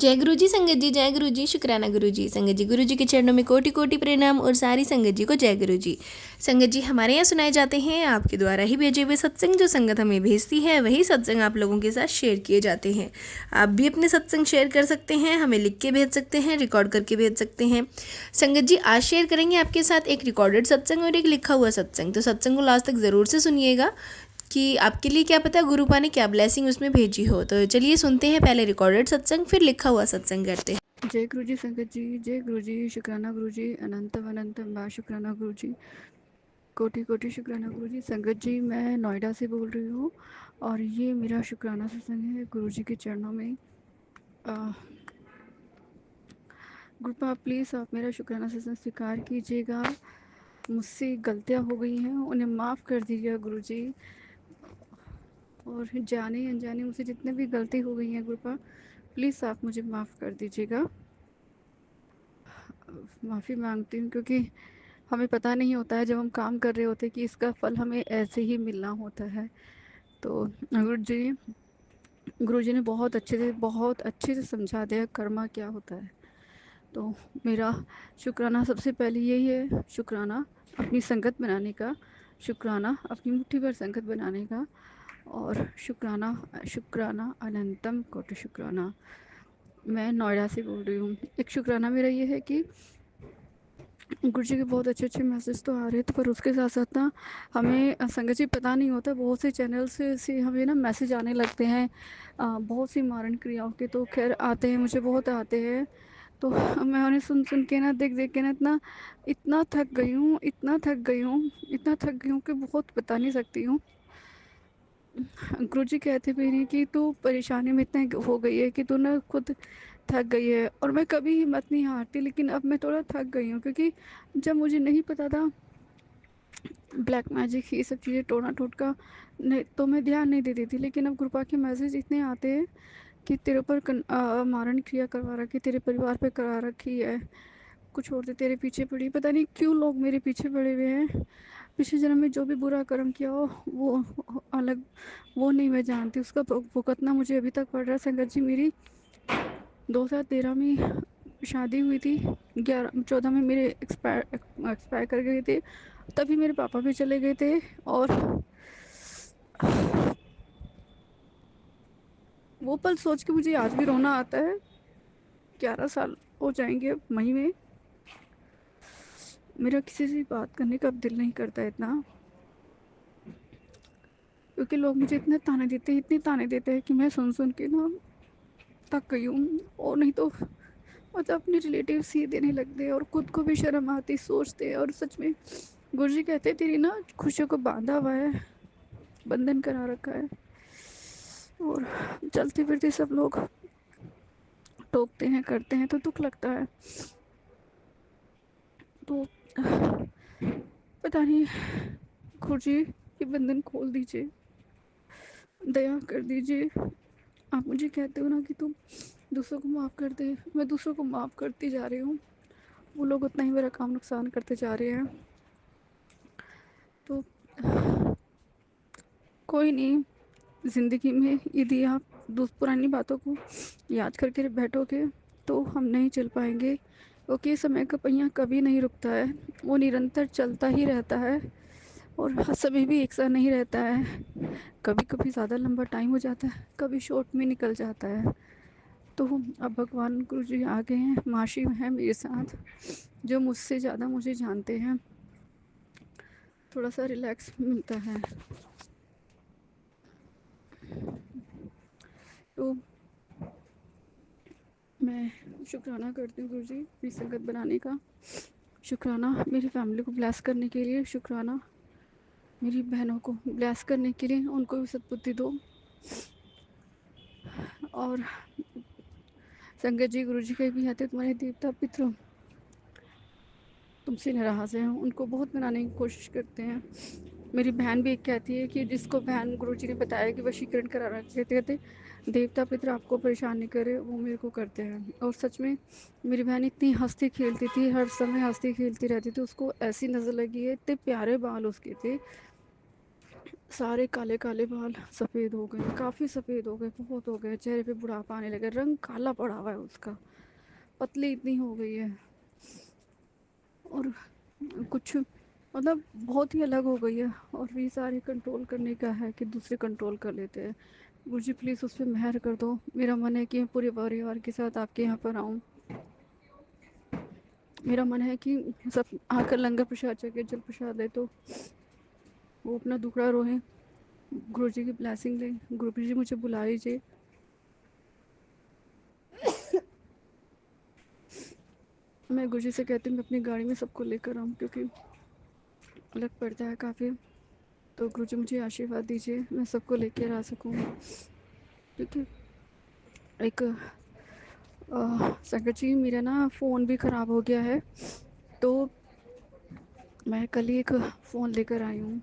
जय गुरु जी संगत जी, जय गुरु जी, शुक्राना गुरु जी। संगत जी, गुरु जी के चरणों में कोटि कोटि प्रणाम और सारी संगत जी को जय गुरु जी। संगत जी, हमारे यहाँ सुनाए जाते हैं आपके द्वारा ही भेजे हुए सत्संग। जो संगत हमें भेजती है वही सत्संग आप लोगों के साथ शेयर किए जाते हैं। आप भी अपने सत्संग शेयर कर सकते हैं, हमें लिख के भेज सकते हैं, रिकॉर्ड करके भेज सकते हैं। संगत जी, आज शेयर करेंगे आपके साथ एक रिकॉर्डेड सत्संग और एक लिखा हुआ सत्संग। तो सत्संग को लास्ट तक ज़रूर से सुनिएगा कि आपके लिए क्या पता गुरुपा ने क्या ब्लेसिंग उसमें भेजी हो। तो चलिए सुनते हैं पहले रिकॉर्डेड सत्संग, फिर लिखा हुआ सत्संग करते हैं। जय गुरु जी संगत जी, जय गुरु जी, शुक्राना गुरु जी, अनंतम अनंतम बा शुक्राना गुरु जी, कोटि कोटि शुक्राना गुरु जी। संगत जी, मैं नोएडा से बोल रही हूँ और ये मेरा शुक्राना सत्संग है गुरु जी के चरणों में। गुरुपा प्लीज़ आप मेरा शुक्राना सत्संग स्वीकार कीजिएगा। मुझसे गलतियाँ हो गई हैं, उन्हें माफ़ कर दीजिएगा गुरु जी। और जाने अनजाने मुझसे जितने भी गलती हो गई हैं गुरुपा, प्लीज़ आप मुझे माफ़ कर दीजिएगा। माफ़ी मांगती हूँ क्योंकि हमें पता नहीं होता है जब हम काम कर रहे होते कि इसका फल हमें ऐसे ही मिलना होता है। तो गुरु जी ने बहुत अच्छे से समझा दिया कर्मा क्या होता है। तो मेरा शुक्राना सबसे पहले यही है, शुक्राना अपनी संगत बनाने का, शुक्राना अपनी मुट्ठी भर संगत बनाने का, और शुक्राना शुक्राना अनंतम कोटि शुक्राना। मैं नोएडा से बोल रही हूँ। एक शुक्राना मेरा ये है कि गुरु जी के बहुत अच्छे अच्छे मैसेज तो आ रहे थे, पर उसके साथ साथ ना हमें संगत जी पता नहीं होता, बहुत से चैनल से हमें ना मैसेज आने लगते हैं बहुत सी मारण क्रियाओं के। तो खैर आते हैं, मुझे बहुत आते हैं। तो मैं उन्हें सुन सुन के ना, देख देख के ना इतना इतना थक गई हूँ, इतना थक गई हूँ कि बहुत बता नहीं सकती हूँ। गुरु जी कहते भी नहीं कि तू परेशानी में इतना हो गई है कि तू ना खुद थक गई है। और मैं कभी हिम्मत नहीं हारती, लेकिन अब मैं थोड़ा थक गई हूँ क्योंकि जब मुझे नहीं पता था ब्लैक मैजिक ये सब चीज़ें टोना टोटका नहीं, तो मैं ध्यान नहीं देती थी। लेकिन अब कृपा के मैसेज इतने आते हैं कि तेरे ऊपर मारण क्रिया करवा रखी, तेरे परिवार पे करा रखी है, कुछ औरतें तेरे पीछे पड़ी, पता नहीं क्यों लोग मेरे पीछे पड़े हुए हैं। पिछले जन्म में जो भी बुरा कर्म किया हो वो अलग, वो नहीं मैं जानती, उसका भुगतना मुझे अभी तक पड़ रहा है। संगत जी, मेरी 2013 में शादी हुई थी, 14 में मेरे एक्सपायर कर गए थे, तभी मेरे पापा भी चले गए थे। और वो पल सोच के मुझे आज भी रोना आता है। 11 साल हो जाएंगे अब मई में। मेरा किसी से बात करने का अब दिल नहीं करता इतना, क्योंकि लोग मुझे इतने ताने देते हैं कि मैं सुन सुन के ना थक गई हूँ। और नहीं तो मतलब अपने रिलेटिव ही देने लगते हैं और खुद को भी शर्म आती सोचते हैं। और सच में गुरुजी कहते तेरी ना खुशियों को बांधा हुआ है, बंधन करा रखा है, और चलते फिरते सब लोग टोकते हैं करते हैं तो दुख लगता है। तो पता नहीं, गुरुजी ये बंधन खोल दीजिए, दया कर दीजिए। आप मुझे कहते हो ना कि तुम दूसरों को माफ़ कर दे, मैं दूसरों को माफ़ करती जा रही हूँ, वो लोग उतना ही मेरा काम नुकसान करते जा रहे हैं। तो कोई नहीं, ज़िंदगी में यदि आप पुरानी बातों को याद करके बैठोगे तो हम नहीं चल पाएंगे, क्योंकि समय का पहिया कभी नहीं रुकता है, वो निरंतर चलता ही रहता है। और हर समय भी एक सा नहीं रहता है, कभी कभी ज़्यादा लंबा टाइम हो जाता है, कभी शॉर्ट में निकल जाता है। तो अब भगवान गुरु जी आ गए हैं, माशी हैं मेरे साथ, जो मुझसे ज़्यादा मुझे जानते हैं। थोड़ा सा रिलैक्स मिलता है। तो मैं शुक्राना करती हूँ गुरु जी मेरी संगत बनाने का, शुक्राना मेरी फैमिली को ब्लेस करने के लिए, शुक्राना मेरी बहनों को ब्लेस करने के लिए, उनको भी सद्बुद्धि दो। और संगत जी, गुरु जी के भी आते तुम्हारे देवता पितृ तुमसे नाराज़ हैं, उनको बहुत मनाने की कोशिश करते हैं। मेरी बहन भी एक कहती है कि जिसको बहन गुरु जी ने बताया कि वशीकरण कराना कहते कहते देवता पितर आपको परेशान नहीं करे, वो मेरे को करते हैं। और सच में मेरी बहन इतनी हंसती खेलती थी, हर समय हंसती खेलती रहती थी, उसको ऐसी नज़र लगी है, इतने प्यारे बाल उसके थे, सारे काले काले बाल सफ़ेद हो गए, काफ़ी सफ़ेद हो गए, बहुत हो गए, चेहरे पे बुढ़ापा आने लगा, रंग काला पड़ा हुआ है उसका, पतली इतनी हो गई है, और कुछ मतलब बहुत ही अलग हो गई है। और ये सारे कंट्रोल करने का है कि दूसरे कंट्रोल कर लेते हैं। मुझे प्लीज़ उस पर मेहर कर दो। मेरा मन है कि मैं पूरे परिवार के साथ आपके यहाँ पर आऊँ। मेरा मन है कि सब आकर लंगर प्रसाद चखे, जल प्रसाद ले तो वो अपना दुखड़ा रोए, गुरु जी की ब्लेसिंग ले। गुरु जी मुझे बुला लीजिए। मैं गुरु जी से कहती हूँ मैं अपनी गाड़ी में सबको लेकर आऊँ, क्योंकि अलग पड़ता है काफ़ी। तो गुरु जी मुझे आशीर्वाद दीजिए, मैं सबको लेकर आ सकूँ, क्योंकि एक संकट जी मेरा ना फ़ोन भी ख़राब हो गया है। तो मैं कल ही एक फ़ोन लेकर आई हूँ,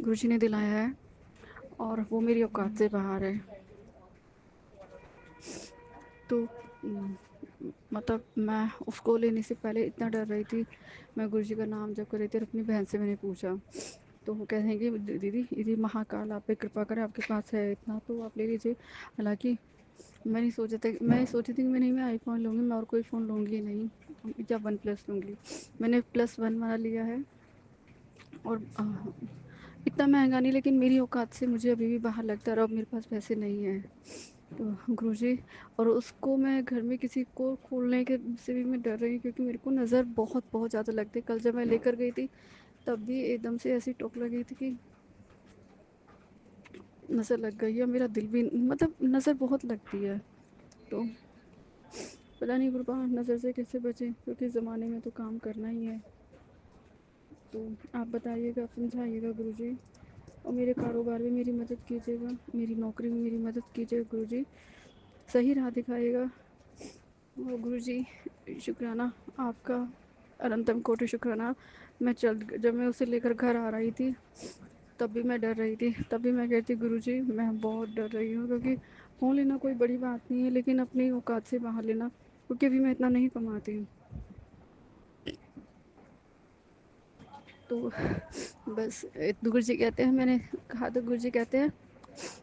गुरु जी ने दिलाया है, और वो मेरी औकात से बाहर है। तो मतलब मैं उसको लेने से पहले इतना डर रही थी। मैं गुरु जी का नाम जप कर रही थी और अपनी बहन से मैंने पूछा, तो वो कह रहे हैं कि दीदी यदि महाकाल आप पे कृपा करे, आपके पास है इतना तो आप ले लीजिए। हालांकि मैंने सोचा था, मैं सोची थी कि मैं आईफोन लूँगी, मैं और कोई फ़ोन लूँगी नहीं, या वन प्लस लूँगी। मैंने +1 वाला लिया है, और इतना महंगा नहीं, लेकिन मेरी औकात से मुझे अभी भी बाहर लगता है, और अब मेरे पास पैसे नहीं हैं। तो गुरुजी, और उसको मैं घर में किसी को खोलने के से भी मैं डर रही हूँ, क्योंकि मेरे को नज़र बहुत बहुत ज़्यादा लगती है। कल जब मैं लेकर गई थी तब भी एकदम से ऐसी टोक लगी थी कि नज़र लग गई है। मेरा दिल भी मतलब नज़र बहुत लगती है। तो पता नहीं गुरुपा नज़र से कैसे बचें, क्योंकि ज़माने में तो काम करना ही है। तो आप बताइएगा, समझाइएगा गुरुजी, और मेरे कारोबार में मेरी मदद कीजिएगा, मेरी नौकरी में मेरी मदद कीजिएगा गुरुजी, सही राह दिखाइएगा। और गुरुजी शुक्राना आपका, अनंतम कोटि शुक्राना। जब मैं उसे लेकर घर आ रही थी तब भी मैं डर रही थी, तब भी मैं कहती गुरुजी मैं बहुत डर रही हूँ, क्योंकि फ़ोन लेना कोई बड़ी बात नहीं है, लेकिन अपनी औकात से बाहर लेना, क्योंकि अभी मैं इतना नहीं कमाती हूँ। तो बस गुरुजी कहते हैं, मैंने कहा तो गुरुजी कहते हैं,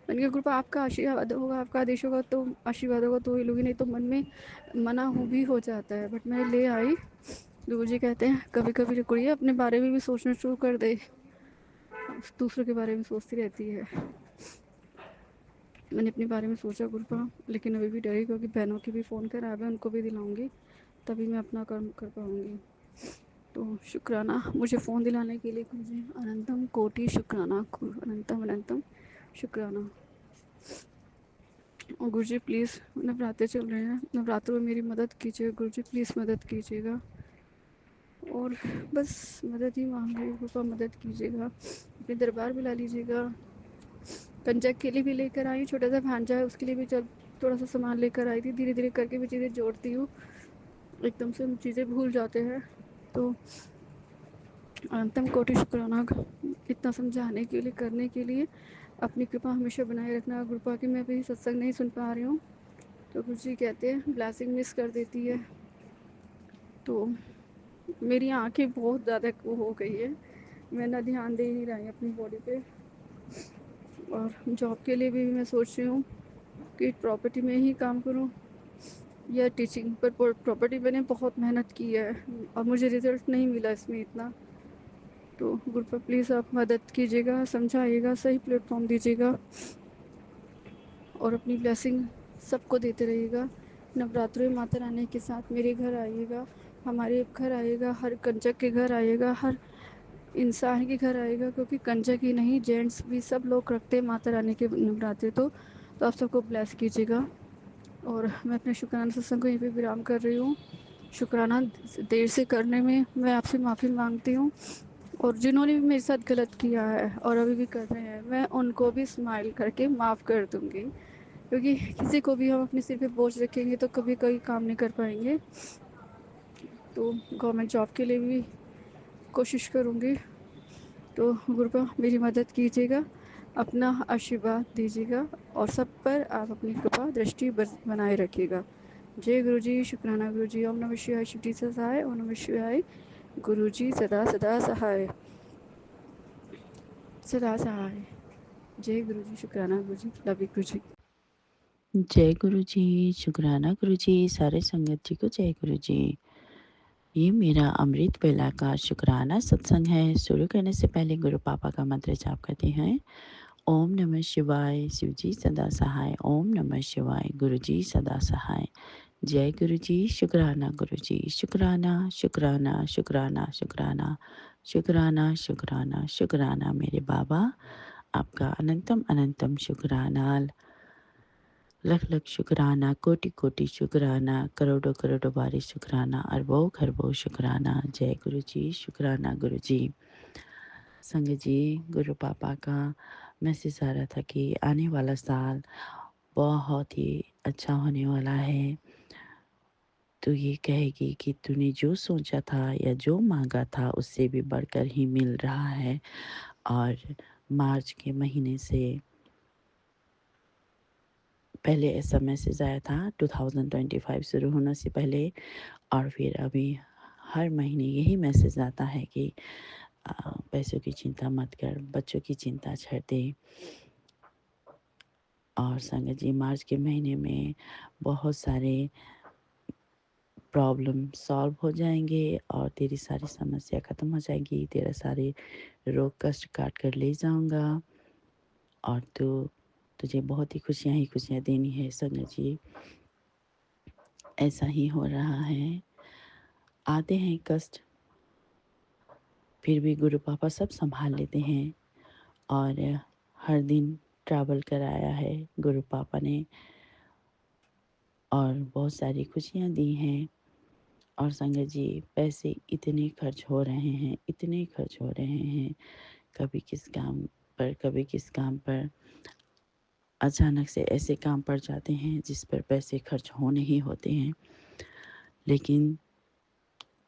मैंने कहा कृपा आपका आशीर्वाद होगा, आपका आदेश होगा, तो आशीर्वाद होगा तो ही लूँगी, नहीं तो मन में मना हो भी हो जाता है। बट मैं ले आई। गुरुजी कहते हैं कभी कभी गुड़िया अपने बारे में भी सोचना शुरू कर दे, दूसरों के बारे में सोचती रहती है। मैंने अपने बारे में सोचा गुरुपा, लेकिन अभी भी डरी, क्योंकि बहनों के भी फ़ोन खराब है, उनको भी दिलाऊंगी तभी मैं अपना कर्म कर पाऊँगी। तो शुक्राना मुझे फ़ोन दिलाने के लिए गुरुजी, अनंतम कोटि शुक्राना, अनंतम अनंतम शुक्राना। और गुरुजी प्लीज़ नवरात्रे चल रहे हैं, नवरात्रों में मेरी मदद कीजिए गुरुजी, प्लीज़ मदद कीजिएगा। और बस मदद ही मांग रही हूँ कृपा, मदद कीजिएगा, अपने दरबार बुला लीजिएगा। कंजक के लिए भी लेकर आई हूँ, छोटा सा भांजा है, उसके लिए भी जब थोड़ा सा सामान लेकर आई थी। धीरे धीरे करके भी चीज़ें जोड़ती हूँ, एकदम से हम चीज़ें भूल जाते हैं। तो अनंतम कोटि शुक्राना इतना समझाने के लिए, करने के लिए। अपनी कृपा हमेशा बनाए रखना कृपा, कि मैं भी सत्संग नहीं सुन पा रही हूँ तो गुरु जी कहते हैं ब्लेसिंग मिस कर देती है। तो मेरी आंखें बहुत ज़्यादा वो हो गई है, मैं ना ध्यान दे नहीं रही अपनी बॉडी पे। और जॉब के लिए भी मैं सोच रही हूँ कि प्रॉपर्टी में ही काम करूँ या टीचिंग, पर प्रॉपर्टी मैंने बहुत मेहनत की है और मुझे रिजल्ट नहीं मिला इसमें इतना। तो गुरु पर प्लीज़ आप मदद कीजिएगा, समझाइएगा, सही प्लेटफॉर्म दीजिएगा, और अपनी ब्लेसिंग सबको देते रहिएगा। नवरात्रों में माता रानी के साथ मेरे घर आइएगा, हमारे घर आइएगा, हर कंजक के घर आइएगा, हर इंसान के घर आएगा, क्योंकि कंजक ही नहीं जेंट्स भी सब लोग रखते हैं माता रानी के नवरात्रे। तो आप सबको ब्लेस कीजिएगा। और मैं अपने शुक्राना सत्संग को यहीं पे विराम कर रही हूँ। शुक्राना देर से करने में मैं आपसे माफ़ी मांगती हूँ, और जिन्होंने भी मेरे साथ गलत किया है और अभी भी कर रहे हैं, मैं उनको भी स्माइल करके माफ़ कर दूँगी, क्योंकि किसी को भी हम अपने सिर पे बोझ रखेंगे तो कभी कोई काम नहीं कर पाएंगे। तो गवर्नमेंट जॉब के लिए भी कोशिश करूँगी। तो गुरुपा मेरी मदद कीजिएगा, अपना आशीर्वाद दीजिएगा, और सब पर आप अपनी कृपा दृष्टि बनाए रखिएगा। जय गुरु जी, शुक्राना गुरु जी। ओम नमः शिवाय, शिव जी सहाय। ओम नमः शिवाय, गुरु जी सदा सदा सहाय, सदा सहाय। जय गुरु जी, शुक्राना गुरु जी, लव यू गुरु जी। जय गुरु जी, शुक्राना गुरु जी, सारे संगत जी को जय गुरु जी। ये मेरा अमृत बेला का शुक्राना सत्संग है। शुरू करने से पहले गुरु पापा का मंत्र जाप करते हैं। ओम नमः शिवाय, शिव जी सदा सहाय। ओम नमः शिवाय, गुरु जी सदा सहाय। जय गुरु जी, शुक्राना गुरु जी, शुक्राना शुक्राना शुक्राना शुक्राना शुक्राना शुक्राना शुक्राना मेरे बाबा, आपका अनंतम अनंतम शुक्राना, लख लख शुक्राना, कोटि कोटि शुक्राना, करोड़ों करोड़ों बारी शुक्राना, अरबों खरबों शुक्राना। जय गुरु जी, शुक्राना गुरु जी। संगत जी, गुरु पापा का मैसेज आ रहा था कि आने वाला साल बहुत ही अच्छा होने वाला है। तो ये कहेगी कि तूने जो सोचा था या जो मांगा था उससे भी बढ़कर ही मिल रहा है। और मार्च के महीने से पहले ऐसा मैसेज आया था 2025 शुरू होने से पहले, और फिर अभी हर महीने यही मैसेज आता है कि पैसों की चिंता मत कर, बच्चों की चिंता छोड़ दे। और संगत जी, मार्च के महीने में बहुत सारे प्रॉब्लम सॉल्व हो जाएंगे और तेरी सारी समस्या ख़त्म हो जाएगी। तेरा सारे रोग कष्ट काट कर ले जाऊंगा और तुझे बहुत ही खुशियाँ देनी है। संगत जी, ऐसा ही हो रहा है। आते हैं कष्ट, फिर भी गुरु पापा सब संभाल लेते हैं। और हर दिन ट्रैवल कराया है गुरु पापा ने और बहुत सारी खुशियाँ दी हैं। और संगत जी, पैसे इतने खर्च हो रहे हैं, इतने खर्च हो रहे हैं, कभी किस काम पर अचानक से ऐसे काम पड़ जाते हैं जिस पर पैसे खर्च होने ही होते हैं, लेकिन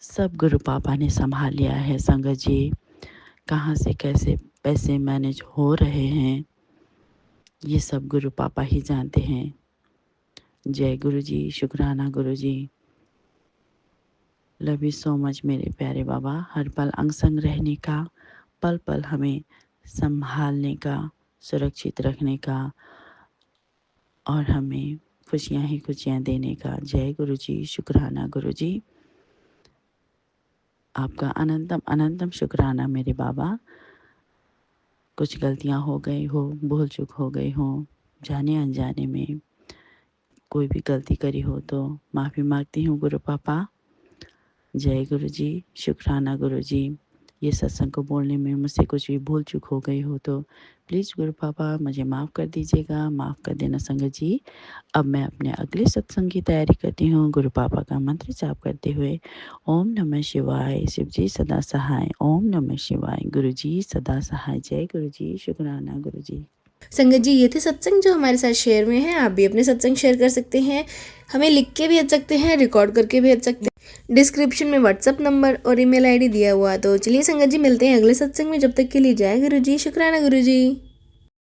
सब गुरु पापा ने संभाल लिया है। संगत जी, कहाँ से कैसे पैसे मैनेज हो रहे हैं ये सब गुरु पापा ही जानते हैं। जय गुरु जी, शुक्राना गुरु जी, लव यू सो मच मेरे प्यारे बाबा। हर पल अंग संग रहने का, पल पल हमें संभालने का, सुरक्षित रखने का और हमें खुशियाँ ही खुशियाँ देने का। जय गुरु जी, शुक्राना गुरु जी, आपका अनंतम अनंतम शुक्राना मेरे बाबा। कुछ गलतियाँ हो गई हो, भूल चूक हो गई हो, जाने अनजाने में कोई भी गलती करी हो तो माफ़ी मांगती हूँ गुरु पापा। जय गुरु जी, शुक्राना गुरु जी। ये सत्संग को बोलने में मुझसे कुछ भी भूल चूक हो गई हो तो प्लीज़ गुरु पापा मुझे माफ़ कर दीजिएगा, माफ़ कर देना संगत जी। अब मैं अपने अगले सत्संग की तैयारी करती हूँ गुरु पापा का मंत्र जाप करते हुए। ओम नमः शिवाय, शिव जी सदा सहाय। ओम नमः शिवाय, गुरु जी सदा सहाय। जय गुरु जी, शुक्राना गुरु जी। संगत जी, ये थे सत्संग जो हमारे साथ शेयर में हैं। आप भी अपने सत्संग शेयर कर सकते हैं, हमें लिख के भेज सकते हैं, रिकॉर्ड करके भेज सकते हैं। डिस्क्रिप्शन में व्हाट्सअप नंबर और ईमेल आईडी दिया हुआ। तो चलिए संगत जी, मिलते हैं अगले सत्संग में। जब तक के लिए जय गुरु जी, शुक्राना गुरु जी।